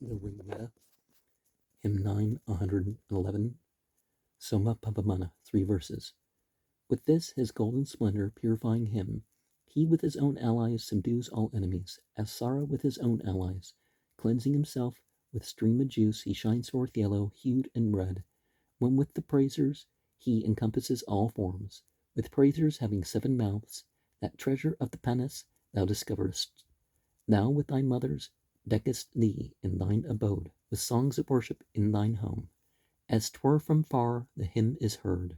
the Rigveda, hymn 9.111, Soma Pavamana, 3 verses. With this his golden splendor purifying him, he with his own allies subdues all enemies, as Sara with his own allies. Cleansing himself with stream of juice, he shines forth yellow, hued and red. When with the praisers he encompasses all forms, with praisers having 7 mouths, that treasure of the Panis thou discoverest. Thou with thy mothers deckest thee in thine abode, with songs of worship in thine home. As 'twere from far the hymn is heard,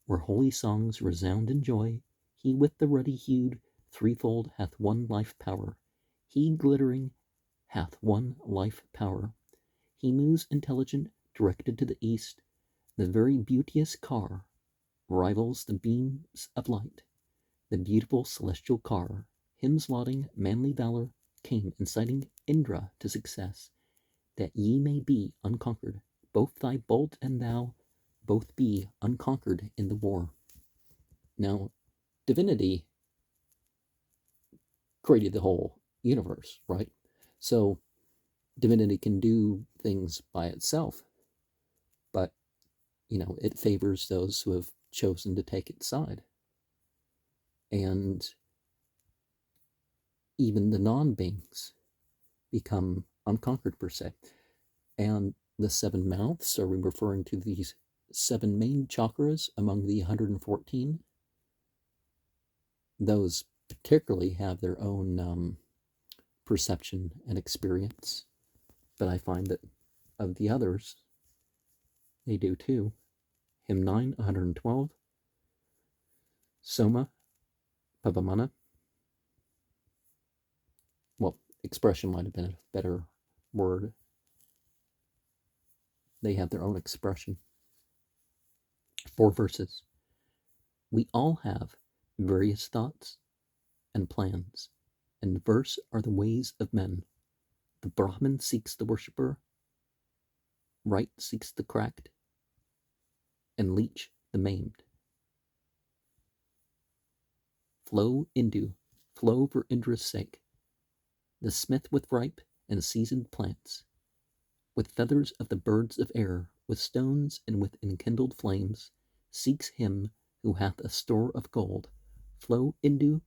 where holy songs resound in joy. He with the ruddy hued threefold hath one life power. He glittering hath one life power. He moves intelligent, directed to the east. The very beauteous car rivals the beams of light. The beautiful celestial car, hymns lauding manly valor, came inciting Indra to success, that ye may be unconquered, both thy bolt and thou, both be unconquered in the war. Now, divinity created the whole universe, right? So divinity can do things by itself, but it favors those who have chosen to take its side. And even the non-beings become unconquered per se. And the 7 mouths, are we referring to these 7 main chakras among the 114? Those particularly have their own perception and experience, but I find that of the others, they do too. Hymn 9.112, Soma Pavamana. Well, expression might have been a better word. They have their own expression. 4 verses. We all have various thoughts and plans, and diverse are the ways of men. The Brahmin seeks the worshipper, right seeks the cracked, and leech the maimed. Flow Indu, flow for Indra's sake. The smith with ripe and seasoned plants, with feathers of the birds of air, with stones and with enkindled flames, seeks him who hath a store of gold. Flow Indu,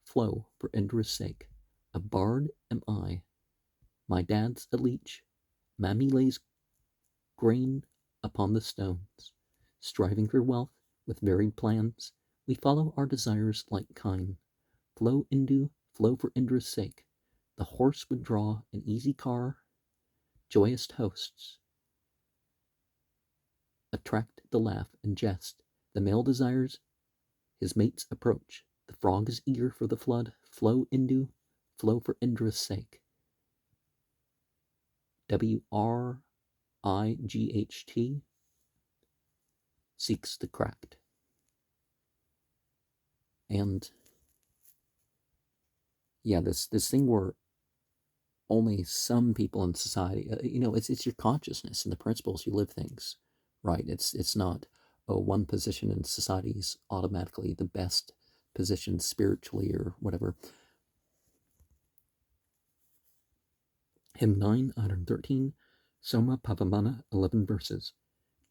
flow for Indra's sake. A bard am I. My dad's a leech. Mammy lays grain upon the stones. Striving for wealth with varied plans, we follow our desires like kine. Flow Indu, flow for Indra's sake. The horse would draw an easy car. Joyous hosts attract the laugh and jest. The male desires his mate's approach. The frog is eager for the flood. Flow Indu, flow for Indra's sake. WRIGHT seeks the cracked. And yeah, this thing where only some people in society, it's your consciousness and the principles you live things, right? It's not, one position in society is automatically the best position spiritually or whatever. Hymn 913, Soma Pavamana, 11 verses.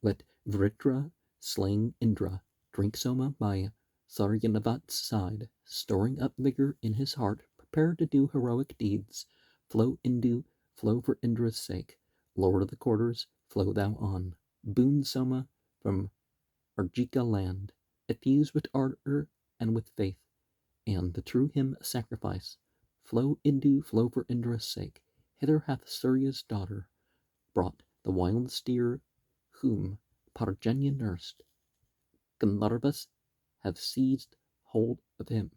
Let Vritra, slaying Indra, drink Soma by Saryanavat's side, storing up vigor in his heart, prepared to do heroic deeds. Flow Indu, flow for Indra's sake. Lord of the quarters, flow thou on. Boon Soma from Arjika land, effused with ardor and with faith, and the true hymn sacrifice. Flow Indu, flow for Indra's sake. Hither hath Surya's daughter brought the wild steer whom Parjanya nursed. Gandharvas have seized hold of him,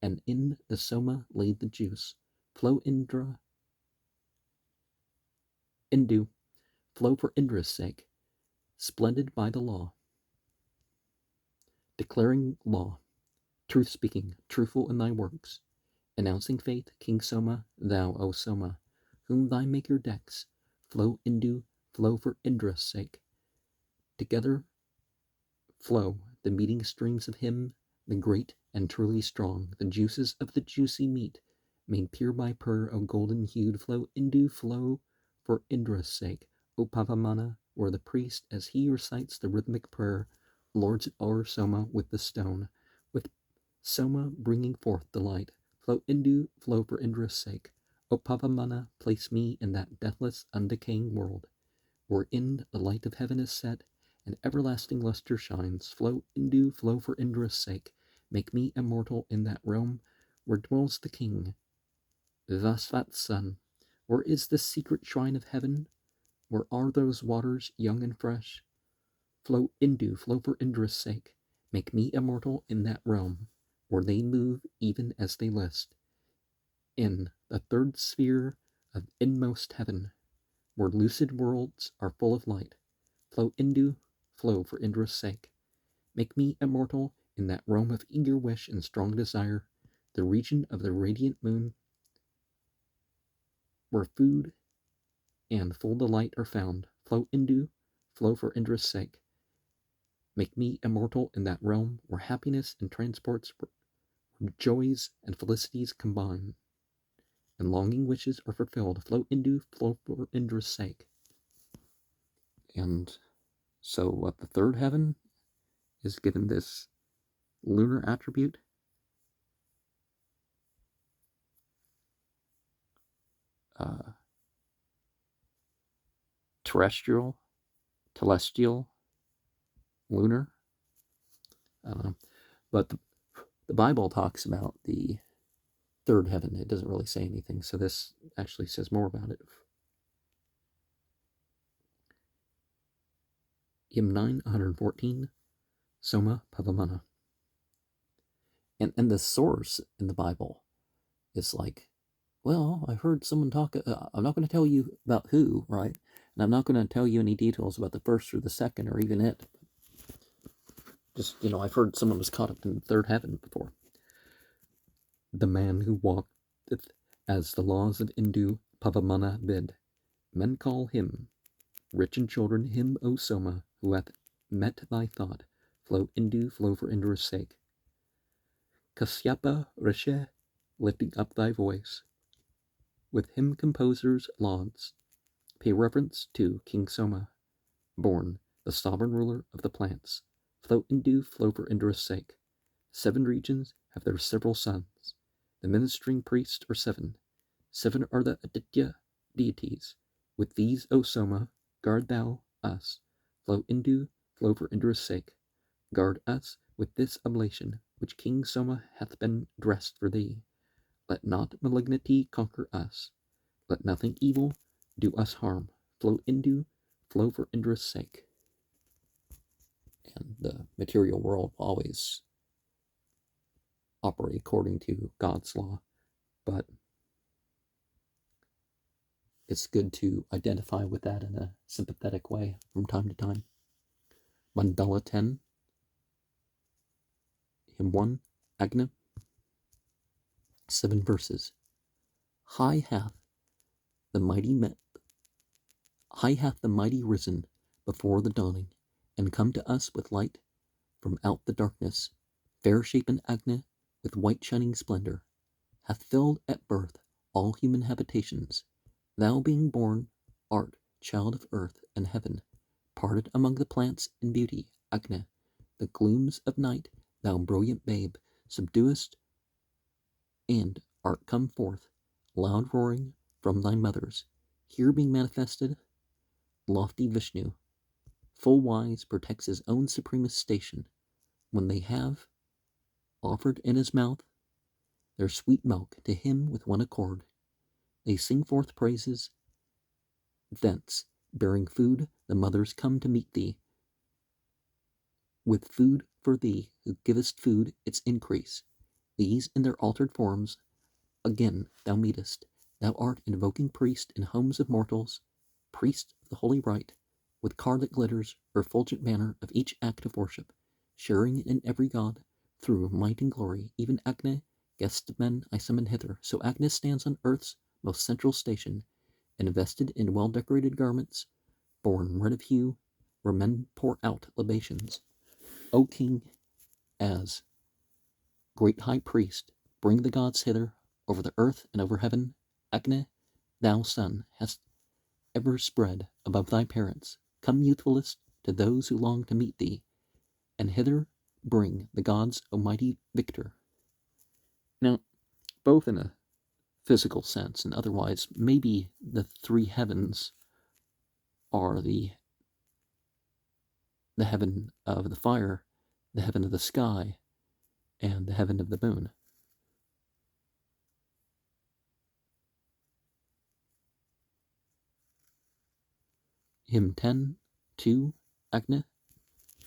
and in the Soma laid the juice. Flow Indu, flow for Indra's sake, splendid by the law, declaring law, truth speaking, truthful in thy works, announcing faith, King Soma, thou, O Soma, whom thy maker decks. Flow Indu, flow for Indra's sake. Together flow the meeting streams of him, the great and truly strong, the juices of the juicy meat, made pure by prayer, O golden-hued, flow Indu, flow for Indra's sake, O Pavamana, where the priest, as he recites the rhythmic prayer, lords o'er Soma with the stone, with Soma bringing forth the light. Flow Indu, flow for Indra's sake, O Pavamana, place me in that deathless, undecaying world, wherein the light of heaven is set, and everlasting luster shines. Flow Indu, flow for Indra's sake, make me immortal in that realm where dwells the king, Vasvat's son. Where is the secret shrine of heaven? Where are those waters young and fresh? Flow Indu, flow for Indra's sake, make me immortal in that realm, where they move even as they list, in the third sphere of inmost heaven, where lucid worlds are full of light. Flow Indu, flow for Indra's sake, make me immortal in that realm of eager wish and strong desire, the region of the radiant moon, where food and full delight are found. Flow Indu, flow for Indra's sake, make me immortal in that realm where happiness and transports, where joys and felicities combine, and longing wishes are fulfilled. Flow Indu, flow for Indra's sake. And so what the third heaven is given this lunar attribute. Terrestrial, telestial, lunar. But the Bible talks about the third heaven. It doesn't really say anything, so this actually says more about it. Hymn 9.111, Soma Pavamana. And the source in the Bible is like, well, I heard someone talk, I'm not going to tell you about who, right? And I'm not going to tell you any details about the first or the second or even it. Just, I've heard someone was caught up in the third heaven before. The man who walketh as the laws of Indu Pavamana bid. Men call him, rich in children, him, O Soma, who hath met thy thought. Flow Indu, flow for Indra's sake. Kasyapa Rishe, lifting up thy voice. With him composers lauds, pay reverence to King Soma, born, the sovereign ruler of the plants. Flow Indu, flow for Indra's sake. 7 regions have their several sons. The ministering priests are 7. 7 are the Aditya deities. With these, O Soma, guard thou us. Flow Indu, flow for Indra's sake. Guard us with this oblation, which King Soma hath been dressed for thee. Let not malignity conquer us. Let nothing evil do us harm. Flow Indu, flow for Indra's sake. And the material world will always operate according to God's law, but it's good to identify with that in a sympathetic way from time to time. Mandala 10, Hymn 1, Agna, 7 verses. High hath the mighty risen before the dawning, and come to us with light from out the darkness. Fair-shapen Agna, with white shining splendor, hath filled at birth all human habitations. Thou being born, art child of earth and heaven, parted among the plants in beauty, Agna. The glooms of night, thou brilliant babe, subduest, and art come forth, loud roaring, from thy mothers. Here being manifested, lofty Vishnu, full wise, protects his own supremest station. When they have offered in his mouth their sweet milk to him with one accord, they sing forth praises. Thence, bearing food, the mothers come to meet thee, with food for thee, who givest food its increase. These in their altered forms again thou meetest. Thou art invoking priest in homes of mortals, priest of the holy rite, with car that glitters, refulgent banner of each act of worship, sharing in every god, through might and glory. Even Agni, guest of men, I summon hither. So Agni stands on earth's most central station, invested in well-decorated garments, born red of hue, where men pour out libations. O King, as great high priest, bring the gods hither, over the earth and over heaven, Agne, thou sun, hast ever spread above thy parents. Come, youthfulest, to those who long to meet thee, and hither bring the gods, O mighty victor. Now, both in a physical sense and otherwise, maybe the three heavens are the heaven of the fire, the heaven of the sky, and the heaven of the moon. Hymn 10, 2, Agne,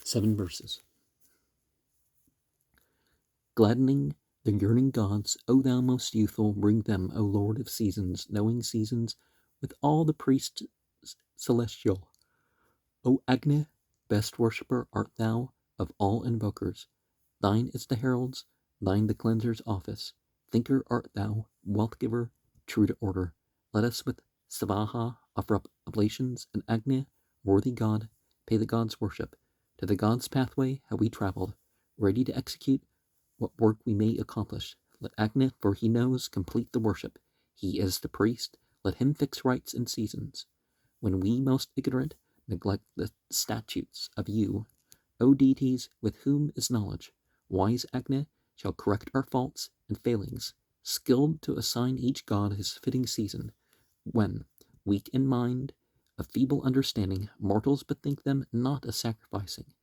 7 verses. Gladdening the yearning gods, O thou most youthful, bring them, O Lord of seasons, knowing seasons, with all the priests celestial. O Agne, best worshipper art thou of all invokers. Thine is the herald's, thine the cleanser's office. Thinker art thou, wealth giver, true to order. Let us with Savaha offer up oblations, and Agne, worthy God, pay the gods worship. To the gods' pathway have we traveled, ready to execute what work we may accomplish. Let Agne, for he knows, complete the worship. He is the priest, let him fix rites and seasons. When we most ignorant neglect the statutes of you, O deities, with whom is knowledge, wise Agne shall correct our faults and failings, skilled to assign each god his fitting season. When, weak in mind, of feeble understanding, mortals bethink them not a sacrificing,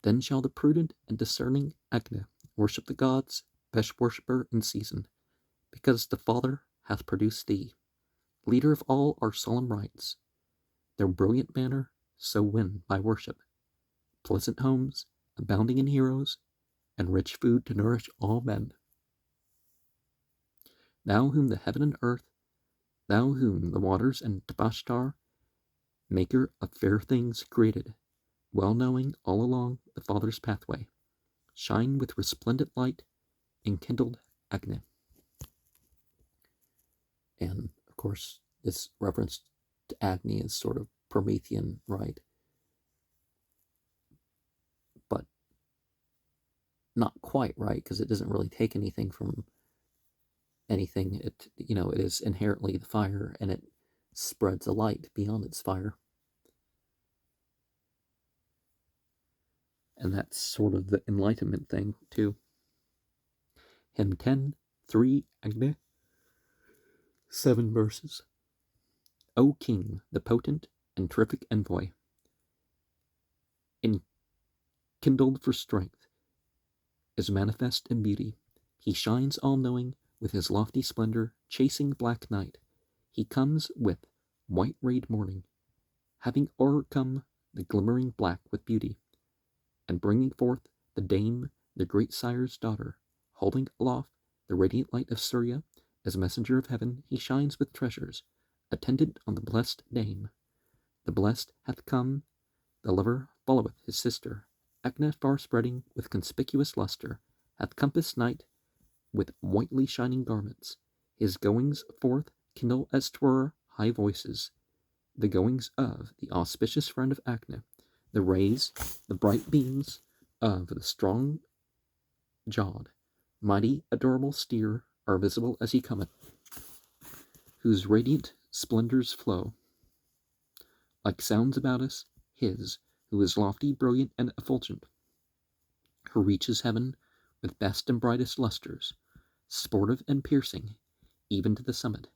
then shall the prudent and discerning Agne worship the gods, best worshipper in season, because the Father hath produced thee, leader of all our solemn rites. Their brilliant manner so win by worship, pleasant homes, abounding in heroes, and rich food to nourish all men. Thou whom the heaven and earth, thou whom the waters and Tabashtar, maker of fair things, created, well knowing all along the Father's pathway, shine with resplendent light, enkindled Agne. And of course, this reference to Agni is sort of Promethean, right? But not quite right, because it doesn't really take anything from anything. It is inherently the fire, and it spreads a light beyond its fire. And that's sort of the enlightenment thing, too. Hymn 10, 3, Agne, 7 verses. O King, the potent and terrific envoy, enkindled for strength, is manifest in beauty. He shines all-knowing with his lofty splendor, chasing black night. He comes with white-rayed morning, having o'ercome the glimmering black with beauty, and bringing forth the dame, the great sire's daughter, holding aloft the radiant light of Surya, as messenger of heaven, he shines with treasures, attendant on the blessed dame. The blessed hath come, the lover followeth his sister. Agne, far spreading with conspicuous luster, hath compassed night with whitely shining garments. His goings forth kindle as 'twere high voices, the goings of the auspicious friend of Agne. The rays, the bright beams of the strong-jawed, mighty, adorable steer are visible as he cometh, whose radiant splendors flow like sounds about us. His, who is lofty, brilliant, and effulgent, who reaches heaven with best and brightest lustres, sportive and piercing, even to the summit.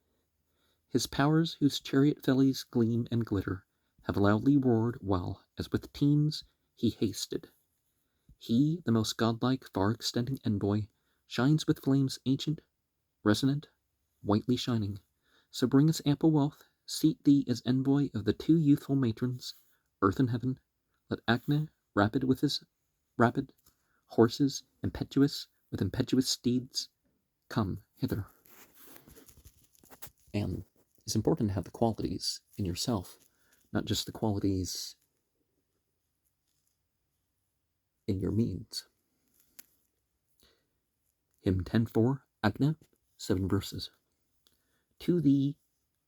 His powers, whose chariot fellies gleam and glitter, have loudly roared, while, as with teams, he hasted. He, the most godlike, far-extending envoy, shines with flames ancient, resonant, whitely shining. So bring us ample wealth, seat thee as envoy of the two youthful matrons, earth and heaven. Let Agne, rapid with his rapid horses, impetuous with impetuous steeds, come hither. And it's important to have the qualities in yourself, not just the qualities in your means. Hymn 10.4, Agne, 7 verses. To thee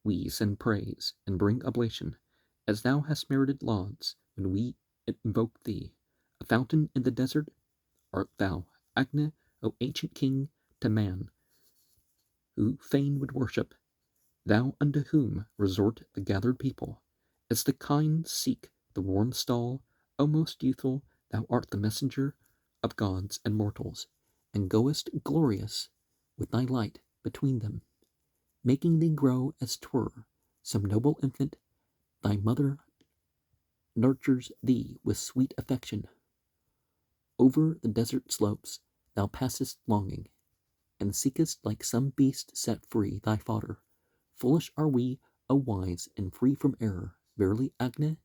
we send praise and bring oblation, as thou hast merited lauds when we invoke thee. A fountain in the desert art thou, Agne, O ancient king, to man. who fain would worship, thou unto whom resort the gathered people, as the kind seek the warm stall, O most youthful, thou art the messenger of gods and mortals, and goest glorious with thy light between them, making thee grow as 'twere some noble infant. Thy mother nurtures thee with sweet affection. Over the desert slopes thou passest longing, and seekest like some beast set free thy fodder. Foolish are we, O wise, and free from error. Verily, Agne,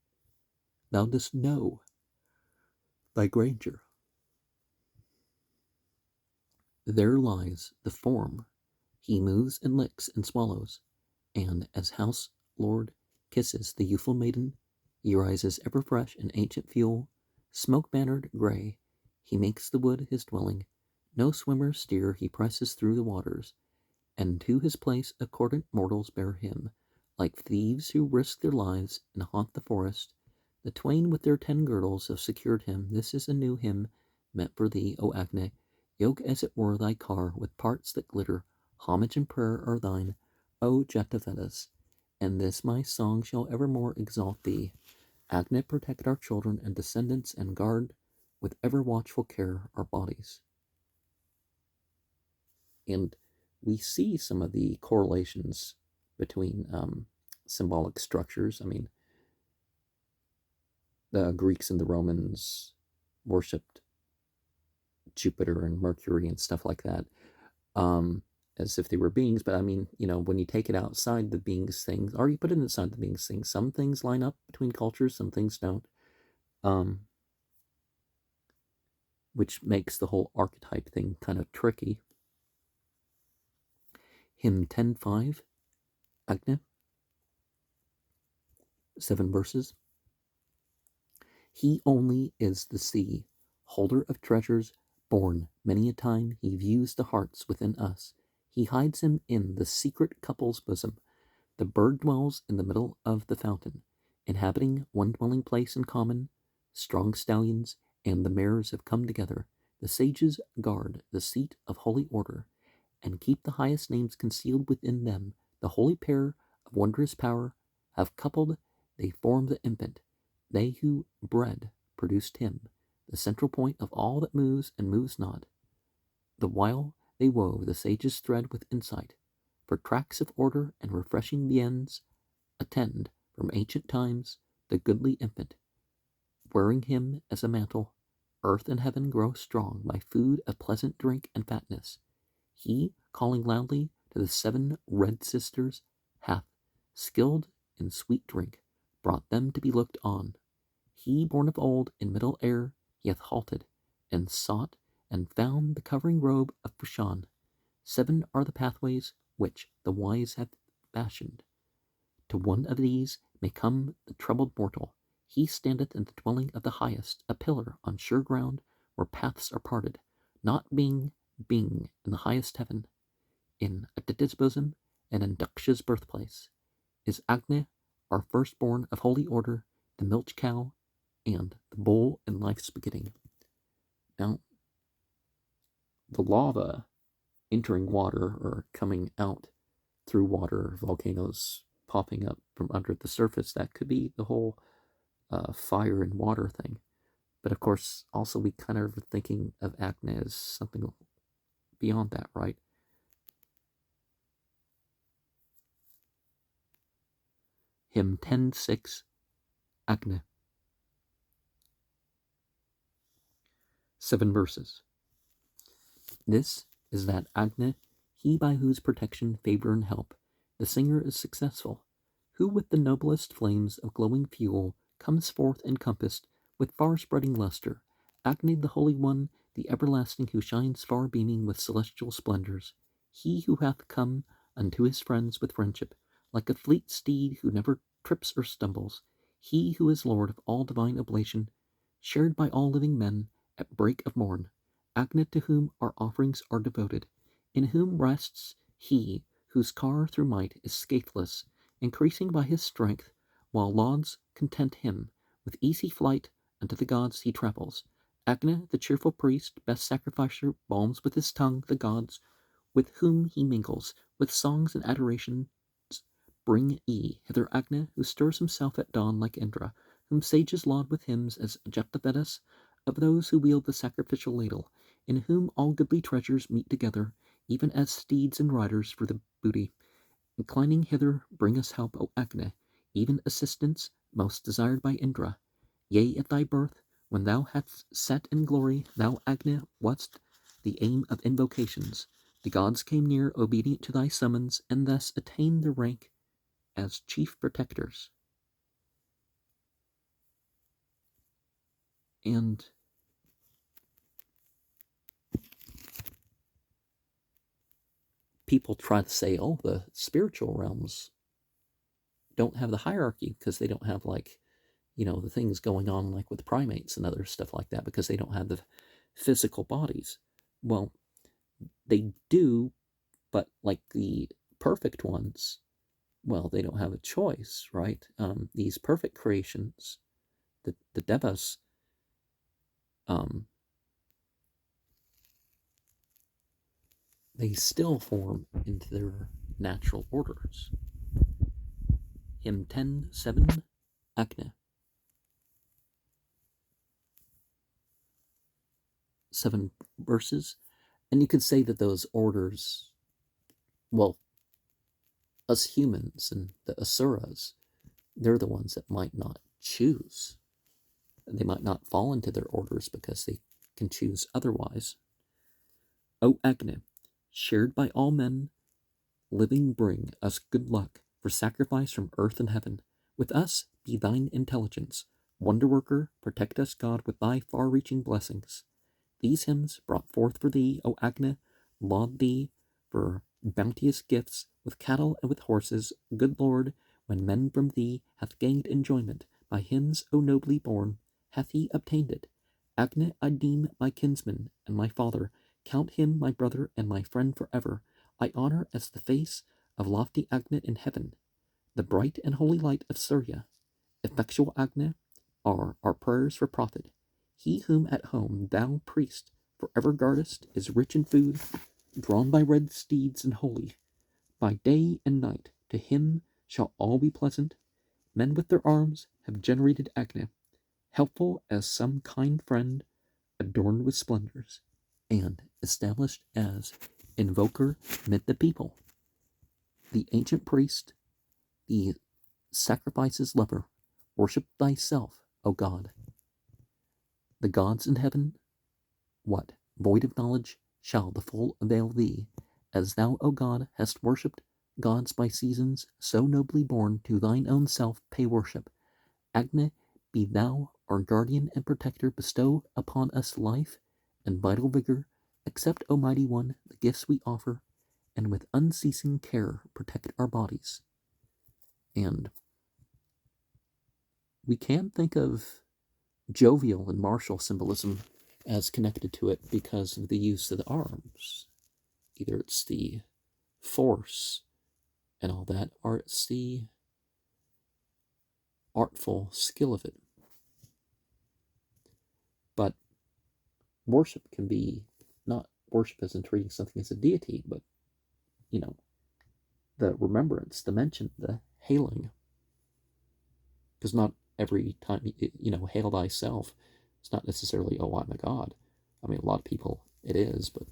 thou dost know thy grandeur. There lies the form he moves and licks and swallows, and as house lord kisses the youthful maiden, he rises ever fresh in ancient fuel, smoke-bannered gray. He makes the wood his dwelling. No swimmer steer he presses through the waters, and to his place accordant mortals bear him, like thieves who risk their lives and haunt the forest. The twain with their 10 girdles have secured him. This is a new hymn meant for thee, O Agne. Yoke as it were thy car with parts that glitter. Homage and prayer are thine, O Vedas, and this my song shall evermore exalt thee. Agne, protect our children and descendants, and guard with ever watchful care our bodies. And we see some of the correlations between symbolic structures. I mean, the Greeks and the Romans worshipped Jupiter and Mercury and stuff like that, as if they were beings. But I mean, when you take it outside the beings things, or you put it inside the beings things, some things line up between cultures, some things don't, which makes the whole archetype thing kind of tricky. Hymn 10.5, Agne, 7 verses. He only is the sea, holder of treasures, born many a time he views the hearts within us. He hides him in the secret couple's bosom. The bird dwells in the middle of the fountain, inhabiting one dwelling place in common. Strong stallions and the mares have come together. The sages guard the seat of holy order, and keep the highest names concealed within them. The holy pair of wondrous power have coupled, they form the infant. They who bred produced him, the central point of all that moves and moves not. The while they wove the sages thread with insight, for tracks of order and refreshing viands attend from ancient times the goodly infant. Wearing him as a mantle, earth and heaven grow strong by food of pleasant drink and fatness. He, calling loudly to the 7 red sisters, hath, skilled in sweet drink, brought them to be looked on. He, born of old, in middle air, he hath halted, and sought, and found the covering robe of Pushan. 7 are the pathways which the wise have fashioned. To one of these may come the troubled mortal. He standeth in the dwelling of the highest, a pillar on sure ground, where paths are parted, not being in the highest heaven. In Aditya's bosom, and in Daksha's birthplace, is Agne, our firstborn of holy order, the milch cow, and the bull in life's beginning. Now, the lava entering water or coming out through water, volcanoes popping up from under the surface, that could be the whole fire and water thing. But of course, also we kind of are thinking of Agne as something beyond that, right? Hymn 10.6, Agne. 7 verses. This is that Agne, he by whose protection, favor, and help the singer is successful, who with the noblest flames of glowing fuel comes forth encompassed with far-spreading luster. Agne, the Holy One, the everlasting, who shines far beaming with celestial splendors. He who hath come unto his friends with friendship, like a fleet steed who never trips or stumbles. He who is Lord of all divine oblation, shared by all living men at break of morn. Agne, to whom our offerings are devoted, in whom rests he whose car through might is scatheless, increasing by his strength, while lauds content him. With easy flight unto the gods he travels. Agne, the cheerful priest, best sacrificer, balms with his tongue the gods, with whom he mingles, with songs and adorations. Bring ye hither Agni, who stirs himself at dawn like Indra, whom sages laud with hymns as Vedas of those who wield the sacrificial ladle, in whom all goodly treasures meet together, even as steeds and riders for the booty. Inclining hither, bring us help, O Agni, even assistance most desired by Indra. Yea, at thy birth, when thou hadst set in glory, thou, Agni, wast the aim of invocations. The gods came near, obedient to thy summons, and thus attained the rank as chief protectors. And people try to say, oh, the spiritual realms don't have the hierarchy because they don't have, like, the things going on like with primates and other stuff like that, because they don't have the physical bodies. Well, they do, but like the perfect ones, well, they don't have a choice, right? These perfect creations, the devas, they still form into their natural orders. Hymn 10.7, Agni. 7 verses. And you could say that those orders, well, us humans and the asuras, they're the ones that might not choose. They might not fall into their orders because they can choose otherwise. O Agni, shared by all men, living bring us good luck for sacrifice from earth and heaven. With us be thine intelligence. Wonder worker, protect us, God, with thy far-reaching blessings. These hymns brought forth for thee, O Agni, laud thee for bounteous gifts, with cattle and with horses, good Lord, when men from thee hath gained enjoyment, by hymns, O nobly born, hath he obtained it. Agni I deem my kinsman and my father, count him my brother and my friend forever. I honor as the face of lofty Agni in heaven, the bright and holy light of Surya. Effectual Agni are our prayers for profit. He whom at home thou, priest, forever guardest, is rich in food, drawn by red steeds and holy. By day and night to him shall all be pleasant. Men with their arms have generated Agni, helpful as some kind friend, adorned with splendors, and established as invoker mid the people. The ancient priest, the sacrifices lover, worship thyself, O God. The gods in heaven, what, void of knowledge, shall the full avail thee, as thou, O God, hast worshipped gods by seasons, so nobly born, to thine own self pay worship. Agni, be thou our guardian and protector, bestow upon us life and vital vigor. Accept, O mighty one, the gifts we offer, and with unceasing care protect our bodies. And we can think of jovial and martial symbolism as connected to it because of the use of the arms. Either it's the force and all that, or it's the artful skill of it. But worship can be not worship as in treating something as a deity, but, the remembrance, the mention, the hailing. Because not every time, hail thyself, it's not necessarily, oh, I'm a god. I mean, a lot of people, it is, but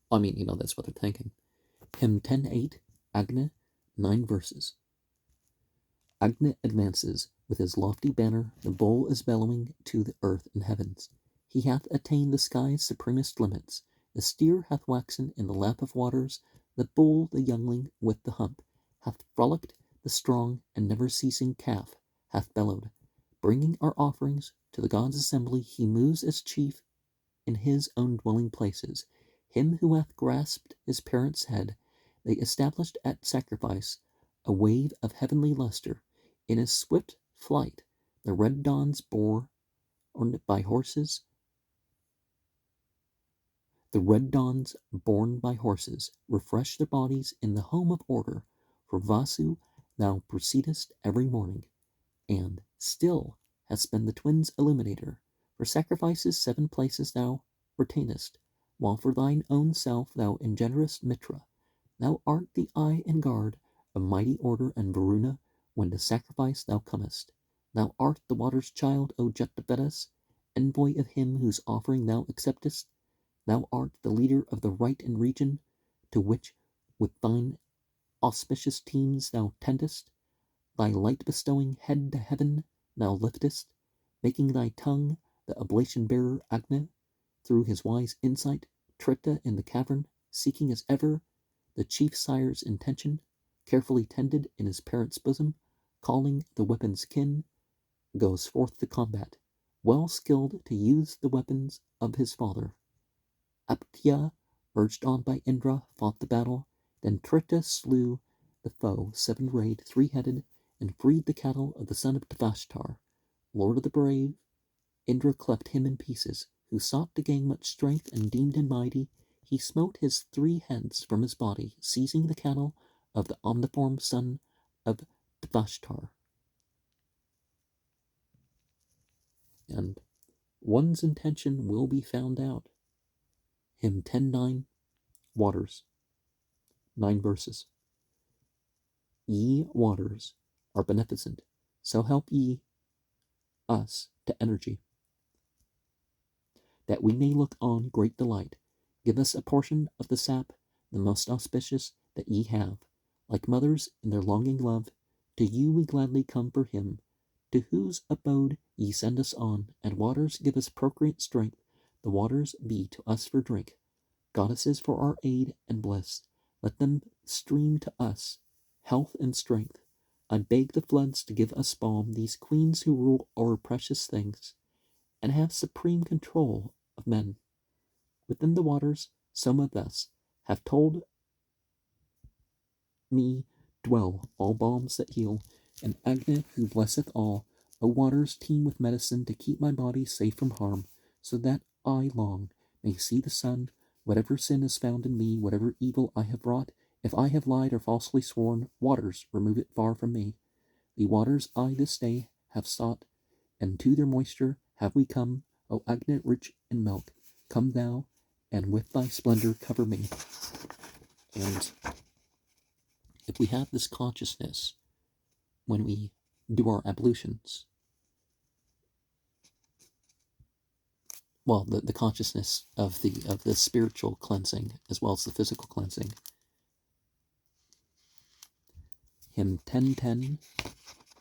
that's what they're thinking. Hymn 10.8, Agni, 9 verses. Agni advances with his lofty banner, the bull is bellowing to the earth and heavens. He hath attained the sky's supremest limits. The steer hath waxen in the lap of waters, the bull, the youngling with the hump, hath frolicked, the strong and never-ceasing calf hath bellowed. Bringing our offerings to the gods' assembly, he moves as chief in his own dwelling places. Him who hath grasped his parents' head, they established at sacrifice a wave of heavenly luster. In his swift flight, the red dawns bore by horses. The red dawns borne by horses refresh their bodies in the home of order. For Vasu, thou proceedest every morning, and still hast been the twins' illuminator. For sacrifices 7 places thou retainest, while for thine own self thou ingenerest Mitra, thou art the eye and guard of mighty order and Varuna, when to sacrifice thou comest. Thou art the water's child, O Vedas, envoy of him whose offering thou acceptest. Thou art the leader of the right and region, to which with thine auspicious teams thou tendest. Thy light-bestowing head to heaven thou liftest, making thy tongue the oblation-bearer Agni, through his wise insight, Trita in the cavern, seeking as ever the chief sire's intention, carefully tended in his parent's bosom, calling the weapon's kin, goes forth to combat, well skilled to use the weapons of his father. Aptya, urged on by Indra, fought the battle, then Trita slew the foe, seven-rayed, three-headed, and freed the cattle of the son of Tvashtar. Lord of the brave, Indra cleft him in pieces, who sought to gain much strength and deemed him mighty. He smote his three heads from his body, seizing the cattle of the omniform son of Tvashtar. And one's intention will be found out. Hymn 10.9, Waters, 9 verses. Ye waters are beneficent, so help ye us to energy, that we may look on great delight. Give us a portion of the sap, the most auspicious that ye have. Like mothers in their longing love, to you we gladly come for him, to whose abode ye send us on, and waters give us procreant strength. The waters be to us for drink, goddesses for our aid and bliss. Let them stream to us health and strength. I beg the floods to give us balm, these queens who rule o'er precious things, and have supreme control of men. Within the waters, Soma thus have told me dwell all balms that heal, and Agni who blesseth all. O waters teem with medicine to keep my body safe from harm, so that I long may see the sun. Whatever sin is found in me, whatever evil I have wrought, if I have lied or falsely sworn, waters remove it far from me. The waters I this day have sought, and to their moisture have we come. O Agni rich in milk, come thou, and with thy splendor cover me. And if we have this consciousness when we do our ablutions, well, the consciousness of the spiritual cleansing as well as the physical cleansing. Hymn 10.10,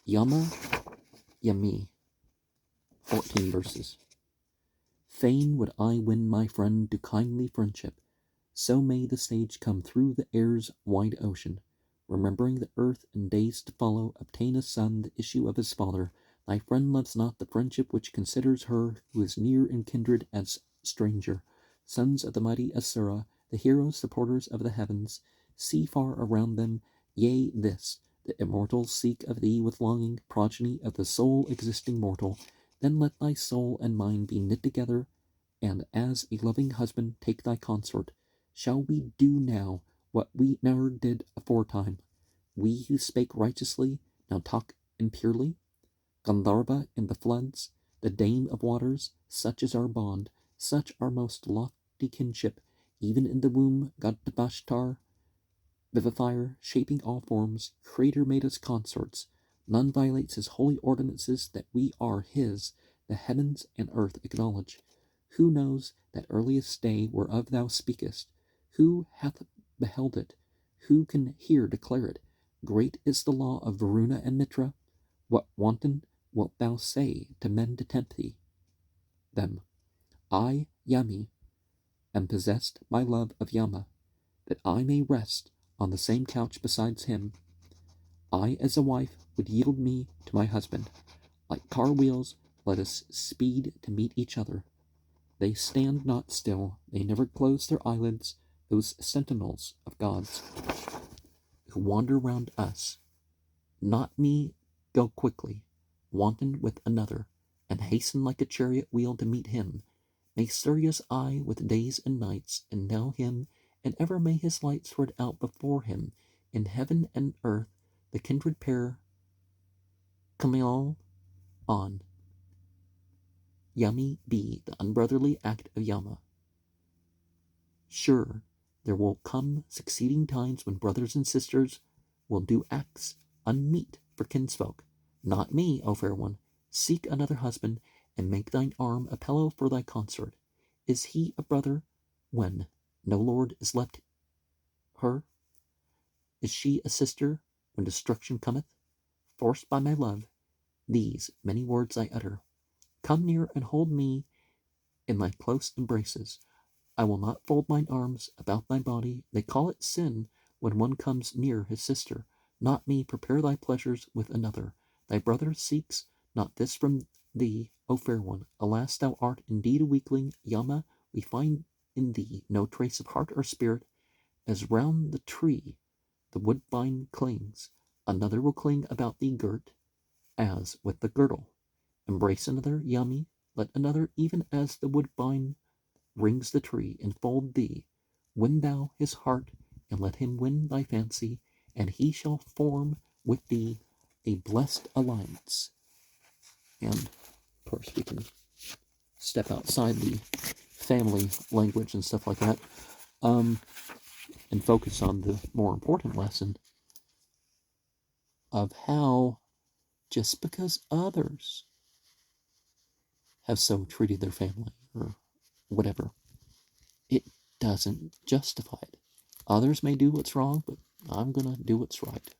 Yama Yami, 14 verses. Fain would I win my friend to kindly friendship, so may the sage come through the air's wide ocean, remembering the earth and days to follow, obtain a son, the issue of his father. Thy friend loves not the friendship which considers her who is near and kindred as stranger. Sons of the mighty Asura, the heroes, supporters of the heavens, see far around them, yea, this, the immortals seek of thee with longing, progeny of the sole existing mortal. Then let thy soul and mine be knit together, and as a loving husband take thy consort. Shall we do now what we never did aforetime? We who spake righteously now talk impurely? Gandharva in the floods, the dame of waters, such is our bond, such our most lofty kinship. Even in the womb, God Devashtar, vivifier, shaping all forms, creator made us consorts. None violates his holy ordinances that we are his, the heavens and earth acknowledge. Who knows that earliest day whereof thou speakest? Who hath beheld it? Who can here declare it? Great is the law of Varuna and Mitra. What wanton wilt thou say to men to tempt thee? Them. I, Yami, am possessed by love of Yama, that I may rest on the same couch besides him. I, as a wife, would yield me to my husband. Like car wheels, let us speed to meet each other. They stand not still, they never close their eyelids, those sentinels of gods who wander round us. Not me go quickly, wanton with another, and hasten like a chariot wheel to meet him. May Sirius eye with days and nights, and now him, and ever may his light spread out before him. In heaven and earth, the kindred pair come on. Yami be the unbrotherly act of Yama. Sure, there will come succeeding times when brothers and sisters will do acts unmeet for kinsfolk. Not me, O fair one. Seek another husband, and make thine arm a pillow for thy consort. Is he a brother when no lord is left her? Is she a sister when destruction cometh? Forced by my love, these many words I utter. Come near and hold me in thy close embraces. I will not fold mine arms about thy body. They call it sin when one comes near his sister. Not me, prepare thy pleasures with another. Thy brother seeks not this from thee, O fair one. Alas, thou art indeed a weakling. Yama, we find in thee no trace of heart or spirit. As round the tree the woodbine clings, another will cling about thee girt, as with the girdle. Embrace another, Yami, let another, even as the woodbine rings the tree, enfold thee. Win thou his heart, and let him win thy fancy, and he shall form with thee a blessed alliance. And, of course, we can step outside the family language and stuff like that, and focus on the more important lesson of how just because others have so treated their family or whatever, it doesn't justify it. Others may do what's wrong, but I'm going to do what's right.